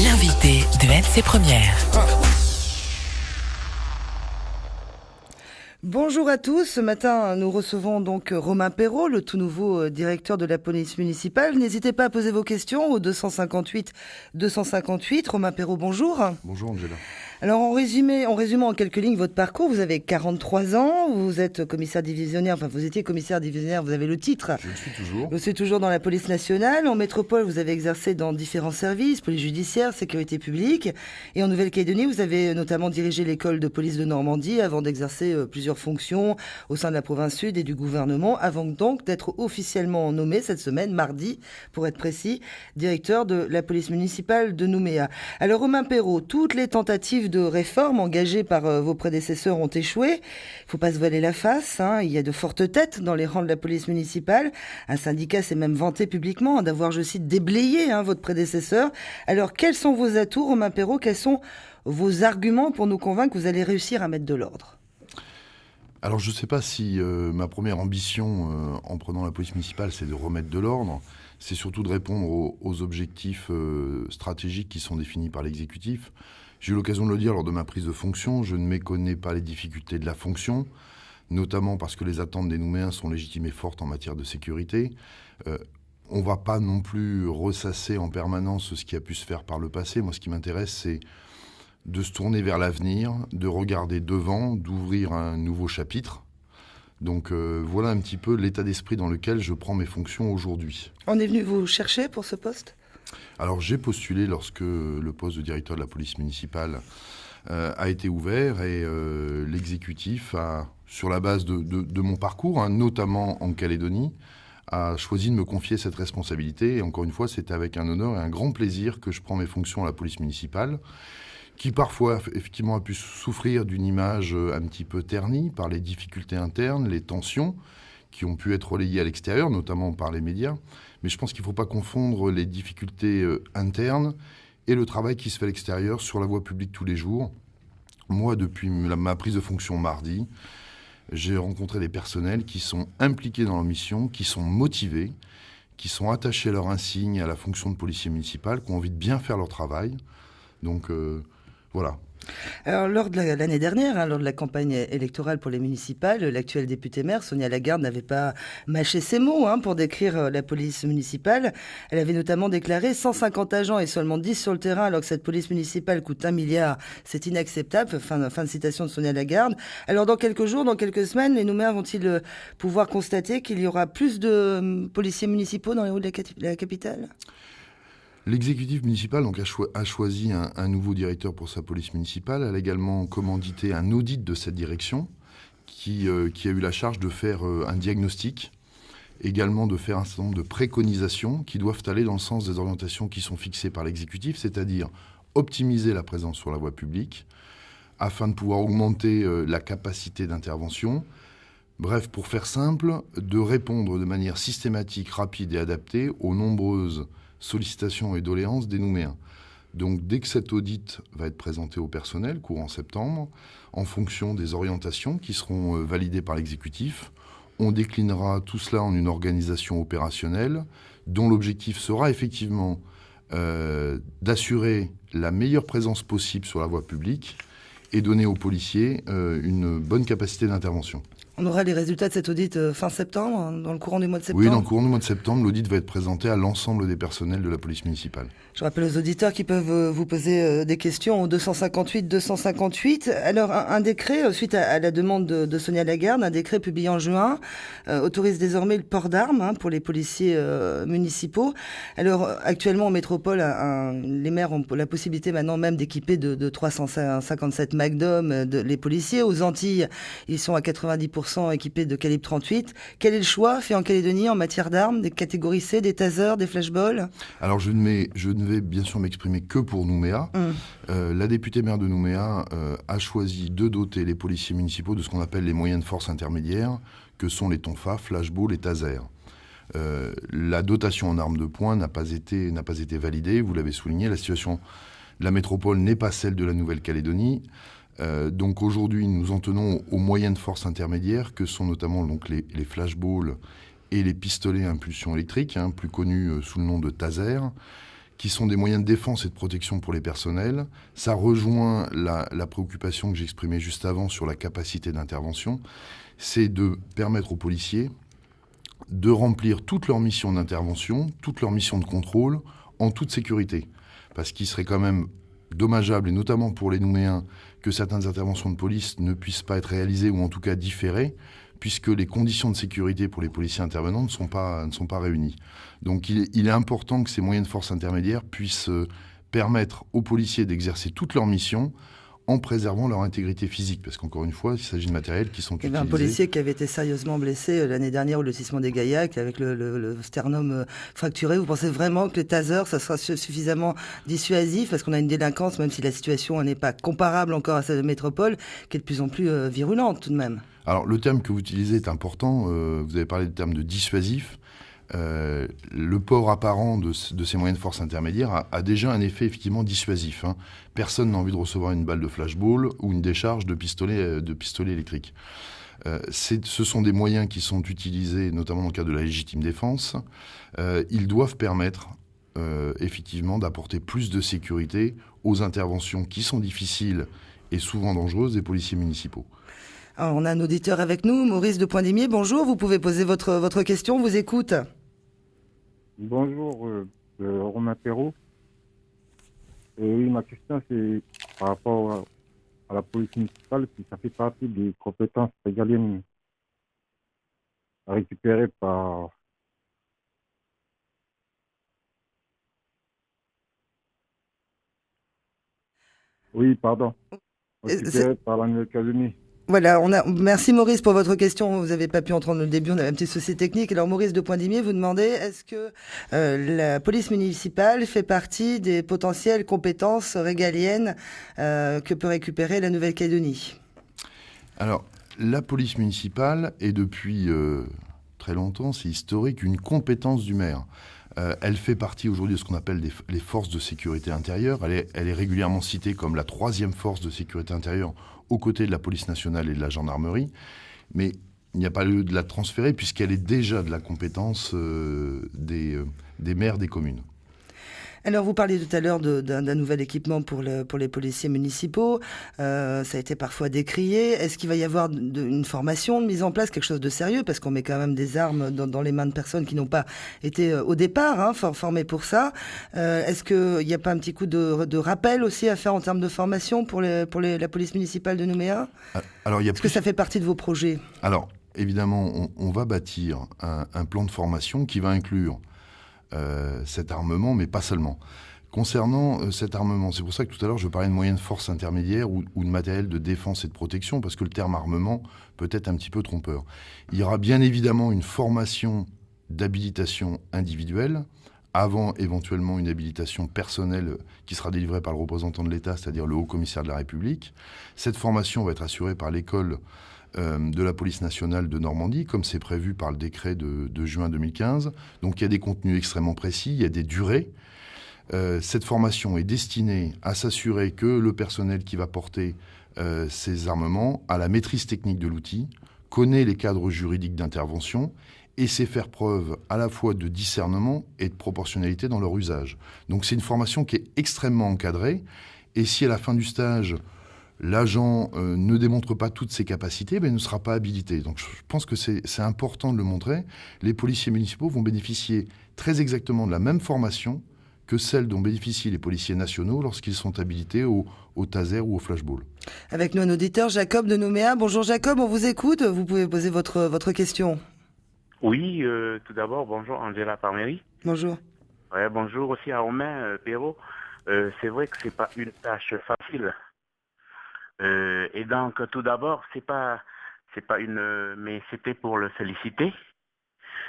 L'invité de MC Première. Bonjour à tous. Ce matin, nous recevons donc Romain Perrault, le tout nouveau directeur de la police municipale. N'hésitez pas à poser vos questions au 258 258. Romain Perrault, bonjour. Bonjour Angela. Alors en résumant en quelques lignes votre parcours, vous avez 43 ans, vous êtes commissaire divisionnaire, enfin vous étiez commissaire divisionnaire, vous avez le titre. Je le suis toujours. Vous êtes toujours dans la police nationale. En métropole, vous avez exercé dans différents services, police judiciaire, sécurité publique. Et en Nouvelle-Calédonie, vous avez notamment dirigé l'école de police de Normandie avant d'exercer plusieurs fonctions au sein de la province sud et du gouvernement, avant donc d'être officiellement nommé cette semaine, mardi, pour être précis, directeur de la police municipale de Nouméa. Alors Romain Perrault, toutes les tentatives de réforme engagées par vos prédécesseurs ont échoué. Il ne faut pas se voiler la face. Il y a de fortes têtes dans les rangs de la police municipale. Un syndicat s'est même vanté publiquement d'avoir, je cite, déblayé votre prédécesseur. Alors, quels sont vos atouts, Romain Perrault? Quels sont vos arguments pour nous convaincre que vous allez réussir à mettre de l'ordre? Alors je ne sais pas si ma première ambition en prenant la police municipale, c'est de remettre de l'ordre. C'est surtout de répondre aux objectifs stratégiques qui sont définis par l'exécutif. J'ai eu l'occasion de le dire lors de ma prise de fonction, je ne méconnais pas les difficultés de la fonction, notamment parce que les attentes des Nouméens sont légitimes et fortes en matière de sécurité. On ne va pas non plus ressasser en permanence ce qui a pu se faire par le passé. Moi, ce qui m'intéresse, c'est de se tourner vers l'avenir, de regarder devant, d'ouvrir un nouveau chapitre. Donc voilà un petit peu l'état d'esprit dans lequel je prends mes fonctions aujourd'hui. On est venu vous chercher pour ce poste ? Alors j'ai postulé lorsque le poste de directeur de la police municipale a été ouvert et l'exécutif a, sur la base de mon parcours, notamment en Calédonie, a choisi de me confier cette responsabilité. Et encore une fois, c'est avec un honneur et un grand plaisir que je prends mes fonctions à la police municipale, qui parfois effectivement a pu souffrir d'une image un petit peu ternie par les difficultés internes, les tensions qui ont pu être relayées à l'extérieur, notamment par les médias. Mais je pense qu'il ne faut pas confondre les difficultés internes et le travail qui se fait à l'extérieur sur la voie publique tous les jours. Moi, depuis ma prise de fonction mardi, j'ai rencontré des personnels qui sont impliqués dans leur mission, qui sont motivés, qui sont attachés à leur insigne, à la fonction de policier municipal, qui ont envie de bien faire leur travail. Donc voilà. Alors, lors de l'année dernière, lors de la campagne électorale pour les municipales, l'actuelle députée maire, Sonia Lagarde, n'avait pas mâché ses mots pour décrire la police municipale. Elle avait notamment déclaré 150 agents et seulement 10 sur le terrain, alors que cette police municipale coûte 1 milliard. C'est inacceptable. Fin de citation de Sonia Lagarde. Alors, dans quelques jours, dans quelques semaines, les Nouméens vont-ils pouvoir constater qu'il y aura plus de policiers municipaux dans les rues de la capitale ? L'exécutif municipal donc, a choisi un nouveau directeur pour sa police municipale. Elle a également commandité un audit de cette direction qui a eu la charge de faire un diagnostic, également de faire un certain nombre de préconisations qui doivent aller dans le sens des orientations qui sont fixées par l'exécutif, c'est-à-dire optimiser la présence sur la voie publique afin de pouvoir augmenter la capacité d'intervention. Bref, pour faire simple, de répondre de manière systématique, rapide et adaptée aux nombreuses sollicitations et doléances des Nouméens. Donc dès que cet audit va être présenté au personnel, courant septembre, en fonction des orientations qui seront validées par l'exécutif, on déclinera tout cela en une organisation opérationnelle dont l'objectif sera effectivement d'assurer la meilleure présence possible sur la voie publique et donner aux policiers une bonne capacité d'intervention. On aura les résultats de cet audit fin septembre, dans le courant du mois de septembre? Oui, dans le courant du mois de septembre, l'audit va être présenté à l'ensemble des personnels de la police municipale. Je rappelle aux auditeurs qui peuvent vous poser des questions au 258. Alors, un décret, suite à la demande de Sonia Lagarde, un décret publié en juin, autorise désormais le port d'armes pour les policiers municipaux. Alors, actuellement, en métropole, les maires ont la possibilité maintenant même d'équiper de 357 Magnum les policiers. Aux Antilles, ils sont à 90% équipés de calibre 38. Quel est le choix fait en Calédonie en matière d'armes, des catégories C, des tasers, des flashballs? Alors je ne vais bien sûr m'exprimer que pour Nouméa. La députée maire de Nouméa a choisi de doter les policiers municipaux de ce qu'on appelle les moyens de force intermédiaires, que sont les tonfas, flashballs et tasers. La dotation en armes de poing n'a pas été validée, vous l'avez souligné. La situation de la métropole n'est pas celle de la Nouvelle-Calédonie. Donc aujourd'hui, nous en tenons aux moyens de force intermédiaires, que sont notamment donc les flashballs et les pistolets à impulsion électrique, plus connus sous le nom de taser, qui sont des moyens de défense et de protection pour les personnels. Ça rejoint la préoccupation que j'exprimais juste avant sur la capacité d'intervention. C'est de permettre aux policiers de remplir toutes leurs missions d'intervention, toutes leurs missions de contrôle en toute sécurité. Parce qu'il serait quand même dommageable, et notamment pour les Nouméens, que certaines interventions de police ne puissent pas être réalisées ou en tout cas différées, puisque les conditions de sécurité pour les policiers intervenants ne sont pas réunies. Donc il est important que ces moyens de force intermédiaires puissent permettre aux policiers d'exercer toutes leurs missions en préservant leur intégrité physique, parce qu'encore une fois, il s'agit de matériels qui sont utilisés. Il y avait un policier qui avait été sérieusement blessé l'année dernière au lotissement des Gaillacs avec le sternum fracturé. Vous pensez vraiment que les tasers, ça sera suffisamment dissuasif, parce qu'on a une délinquance, même si la situation n'est pas comparable encore à celle de métropole, qui est de plus en plus virulente tout de même? Alors le terme que vous utilisez est important, vous avez parlé du terme de dissuasif. Le port apparent de ces moyens de force intermédiaires a déjà un effet effectivement dissuasif. Personne n'a envie de recevoir une balle de flashball ou une décharge de pistolet électrique. Ce sont des moyens qui sont utilisés notamment dans le cadre de la légitime défense. Ils doivent permettre effectivement d'apporter plus de sécurité aux interventions qui sont difficiles et souvent dangereuses des policiers municipaux. Alors, on a un auditeur avec nous, Maurice de Poindimier. Bonjour, vous pouvez poser votre question, on vous écoute. Bonjour, Romain Perrault. Oui, ma question, c'est par rapport à la police municipale, si ça fait partie des compétences régaliennes récupérées par... Oui, pardon. Récupérées par la Nouvelle-Calédonie. Voilà, merci Maurice pour votre question. Vous n'avez pas pu entendre le début, on avait un petit souci technique. Alors Maurice de Poindimier, vous demandez, est-ce que la police municipale fait partie des potentielles compétences régaliennes que peut récupérer la Nouvelle-Calédonie? Alors, la police municipale est depuis très longtemps, c'est historique, une compétence du maire. Elle fait partie aujourd'hui de ce qu'on appelle les forces de sécurité intérieure. Elle est régulièrement citée comme la 3e force de sécurité intérieure aux côtés de la police nationale et de la gendarmerie. Mais il n'y a pas lieu de la transférer puisqu'elle est déjà de la compétence des maires des communes. Alors, vous parliez tout à l'heure d'un nouvel équipement pour les policiers municipaux. Ça a été parfois décrié. Est-ce qu'il va y avoir une formation de mise en place, quelque chose de sérieux? Parce qu'on met quand même des armes dans les mains de personnes qui n'ont pas été au départ formées pour ça. Est-ce qu'il n'y a pas un petit coup de rappel aussi à faire en termes de formation pour la police municipale de Nouméa? Alors, Est-ce que ça fait partie de vos projets? Alors, évidemment, on va bâtir un plan de formation qui va inclure cet armement, mais pas seulement. Concernant cet armement, c'est pour ça que tout à l'heure je parlais de moyens de force intermédiaires ou de matériel de défense et de protection, parce que le terme armement peut être un petit peu trompeur. Il y aura bien évidemment une formation d'habilitation individuelle, avant éventuellement une habilitation personnelle qui sera délivrée par le représentant de l'État, c'est-à-dire le haut-commissaire de la République. Cette formation va être assurée par l'école de la police nationale de Normandie, comme c'est prévu par le décret de juin 2015. Donc il y a des contenus extrêmement précis, il y a des durées. Cette formation est destinée à s'assurer que le personnel qui va porter ces armements a la maîtrise technique de l'outil, connaît les cadres juridiques d'intervention et sait faire preuve à la fois de discernement et de proportionnalité dans leur usage. Donc c'est une formation qui est extrêmement encadrée, et si à la fin du stage l'agent ne démontre pas toutes ses capacités, il ne sera pas habilité. Donc je pense que c'est important de le montrer. Les policiers municipaux vont bénéficier très exactement de la même formation que celle dont bénéficient les policiers nationaux lorsqu'ils sont habilités au taser ou au flashball. Avec nous un auditeur, Jacob de Nouméa. Bonjour Jacob, on vous écoute. Vous pouvez poser votre question. Oui, tout d'abord, bonjour Angela Parmery. Bonjour. Ouais, bonjour aussi à Romain Perrault. C'est vrai que c'est pas une tâche facile. Et donc, tout d'abord, mais c'était pour le féliciter.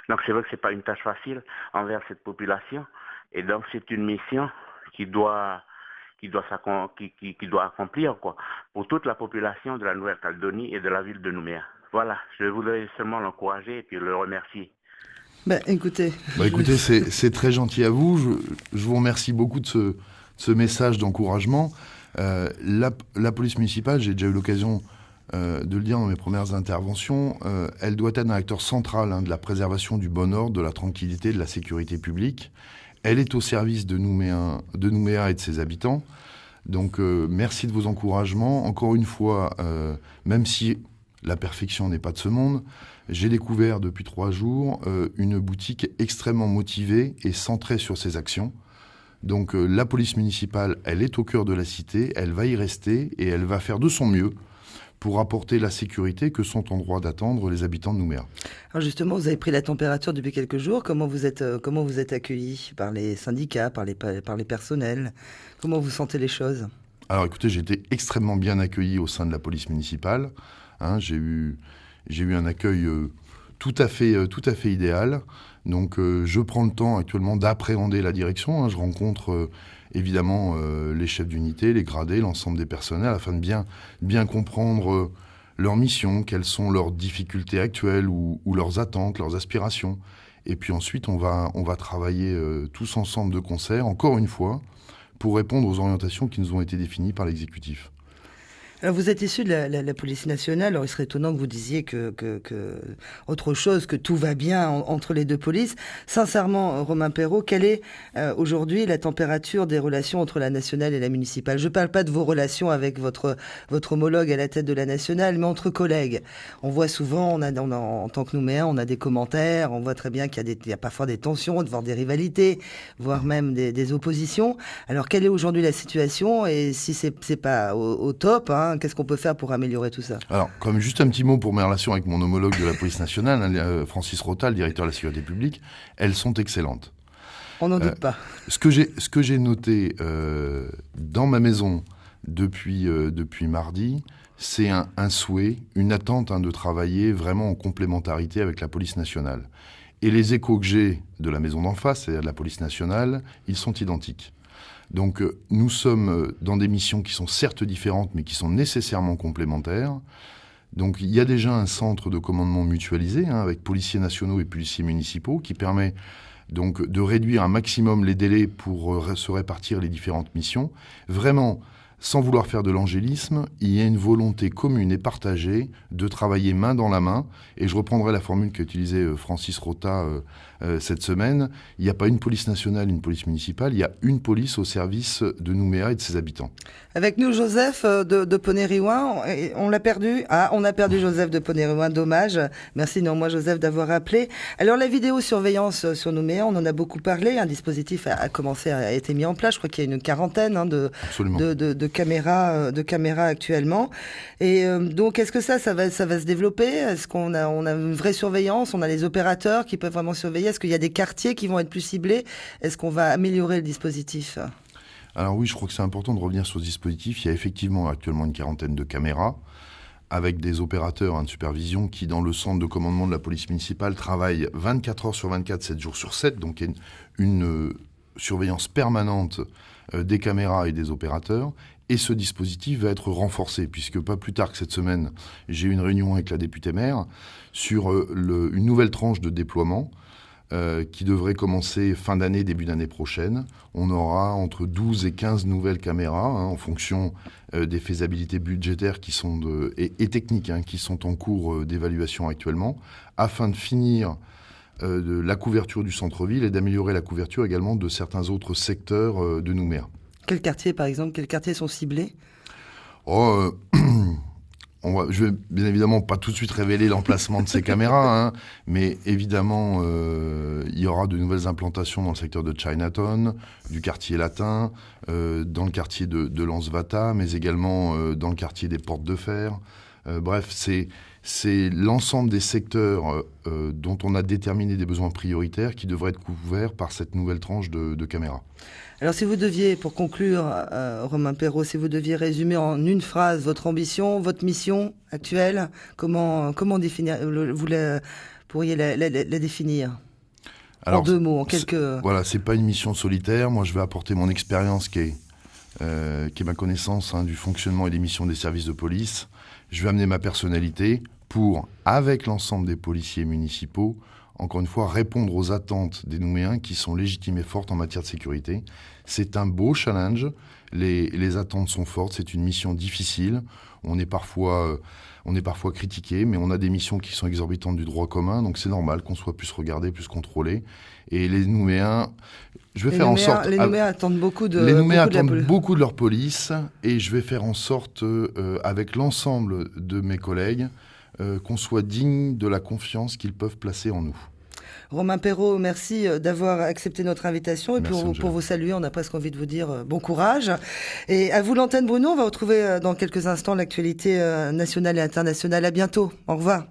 Donc, c'est vrai que c'est pas une tâche facile envers cette population. Et donc, c'est une mission qui doit accomplir, quoi, pour toute la population de la Nouvelle-Calédonie et de la ville de Nouméa. Voilà, je voudrais seulement l'encourager et puis le remercier. Écoutez, c'est très gentil à vous. Je vous remercie beaucoup de ce message d'encouragement. La police municipale, j'ai déjà eu l'occasion de le dire dans mes premières interventions, elle doit être un acteur central de la préservation du bon ordre, de la tranquillité, de la sécurité publique. Elle est au service de Nouméa et de ses habitants. Donc, merci de vos encouragements. Encore une fois, même si la perfection n'est pas de ce monde, j'ai découvert depuis 3 jours une boutique extrêmement motivée et centrée sur ses actions. Donc, la police municipale, elle est au cœur de la cité, elle va y rester et elle va faire de son mieux pour apporter la sécurité que sont en droit d'attendre les habitants de Nouméa. Alors justement, vous avez pris la température depuis quelques jours. Comment vous êtes accueillis par les syndicats, par les personnels? Comment vous sentez les choses? Alors écoutez, j'ai été extrêmement bien accueilli au sein de la police municipale. J'ai eu un accueil tout à fait idéal. Donc je prends le temps actuellement d'appréhender la direction. Je rencontre évidemment les chefs d'unité, les gradés, l'ensemble des personnels, afin de bien comprendre leur mission, quelles sont leurs difficultés actuelles ou leurs attentes, leurs aspirations. Et puis ensuite, on va travailler tous ensemble de concert, encore une fois, pour répondre aux orientations qui nous ont été définies par l'exécutif. Alors vous êtes issu de la police nationale, alors il serait étonnant que vous disiez que autre chose, que tout va bien entre les deux polices. Sincèrement, Romain Perrault, quelle est aujourd'hui la température des relations entre la nationale et la municipale? Je ne parle pas de vos relations avec votre homologue à la tête de la nationale, mais entre collègues. On voit souvent, en tant que Nouméen, on a des commentaires, on voit très bien qu'il y a parfois des tensions, voire des rivalités, voire même des oppositions. Alors quelle est aujourd'hui la situation, et si c'est pas au top, qu'est-ce qu'on peut faire pour améliorer tout ça? Alors, comme juste un petit mot pour mes relations avec mon homologue de la police nationale, Francis Rota, le directeur de la sécurité publique, elles sont excellentes. On n'en doute pas. Ce que j'ai noté dans ma maison depuis mardi, c'est un souhait, une attente de travailler vraiment en complémentarité avec la police nationale. Et les échos que j'ai de la maison d'en face, c'est-à-dire de la police nationale, ils sont identiques. Donc nous sommes dans des missions qui sont certes différentes, mais qui sont nécessairement complémentaires. Donc il y a déjà un centre de commandement mutualisé, avec policiers nationaux et policiers municipaux, qui permet donc de réduire un maximum les délais pour se répartir les différentes missions. Vraiment, sans vouloir faire de l'angélisme, il y a une volonté commune et partagée de travailler main dans la main. Et je reprendrai la formule qu'a utilisée Francis Rota cette semaine. Il n'y a pas une police nationale, une police municipale, il y a une police au service de Nouméa et de ses habitants. Avec nous, Joseph de Poney-Riouin. On l'a perdu. On a perdu Joseph de Poney-Riouin. Dommage. Merci néanmoins, Joseph, d'avoir appelé. Alors, la vidéosurveillance sur Nouméa, on en a beaucoup parlé. Un dispositif a été mis en place. Je crois qu'il y a une quarantaine de caméras actuellement. Et donc, est-ce que ça va se développer? Est-ce qu'on a une vraie surveillance? On a les opérateurs qui peuvent vraiment surveiller? Est-ce qu'il y a des quartiers qui vont être plus ciblés? Est-ce qu'on va améliorer le dispositif? Alors oui, je crois que c'est important de revenir sur ce dispositif. Il y a effectivement actuellement une quarantaine de caméras avec des opérateurs de supervision qui, dans le centre de commandement de la police municipale, travaillent 24 heures sur 24, 7 jours sur 7. Donc il y a une surveillance permanente des caméras et des opérateurs. Et ce dispositif va être renforcé, puisque pas plus tard que cette semaine, j'ai eu une réunion avec la députée maire sur une nouvelle tranche de déploiement qui devrait commencer fin d'année, début d'année prochaine. On aura entre 12 et 15 nouvelles caméras en fonction des faisabilités budgétaires et techniques qui sont en cours d'évaluation actuellement, afin de finir de la couverture du centre-ville et d'améliorer la couverture également de certains autres secteurs de Nouméa. Quels quartiers, par exemple, sont ciblés? Je vais bien évidemment pas tout de suite révéler l'emplacement de ces caméras, mais évidemment, il y aura de nouvelles implantations dans le secteur de Chinatown, du quartier latin, dans le quartier de Lansvata, mais également dans le quartier des Portes de Fer. Bref, c'est l'ensemble des secteurs dont on a déterminé des besoins prioritaires qui devraient être couverts par cette nouvelle tranche de caméras. Alors si vous deviez, pour conclure, Romain Perrault, si vous deviez résumer en une phrase votre ambition, votre mission actuelle, comment définir, vous pourriez la définir? Alors, en 2 mots, en quelques... Voilà, c'est pas une mission solitaire. Moi, je vais apporter mon expérience qui est ma connaissance du fonctionnement et des missions des services de police. Je vais amener ma personnalité pour, avec l'ensemble des policiers municipaux, encore une fois, répondre aux attentes des Nouméens qui sont légitimes et fortes en matière de sécurité. C'est un beau challenge, Les attentes sont fortes, c'est une mission difficile. On est parfois critiqué, mais on a des missions qui sont exorbitantes du droit commun, donc c'est normal qu'on soit plus regardé, plus contrôlé. Et les Nouméens, je vais faire en sorte... Les Nouméens attendent beaucoup de... Les Nouméens beaucoup de la attendent police. beaucoup de leur police, et je vais faire en sorte, avec l'ensemble de mes collègues, qu'on soit digne de la confiance qu'ils peuvent placer en nous. Romain Perrault, merci d'avoir accepté notre invitation. Et Merci, pour vous saluer, on a presque envie de vous dire bon courage. Et à vous l'antenne, Bruno, on va retrouver dans quelques instants l'actualité nationale et internationale. À bientôt. Au revoir.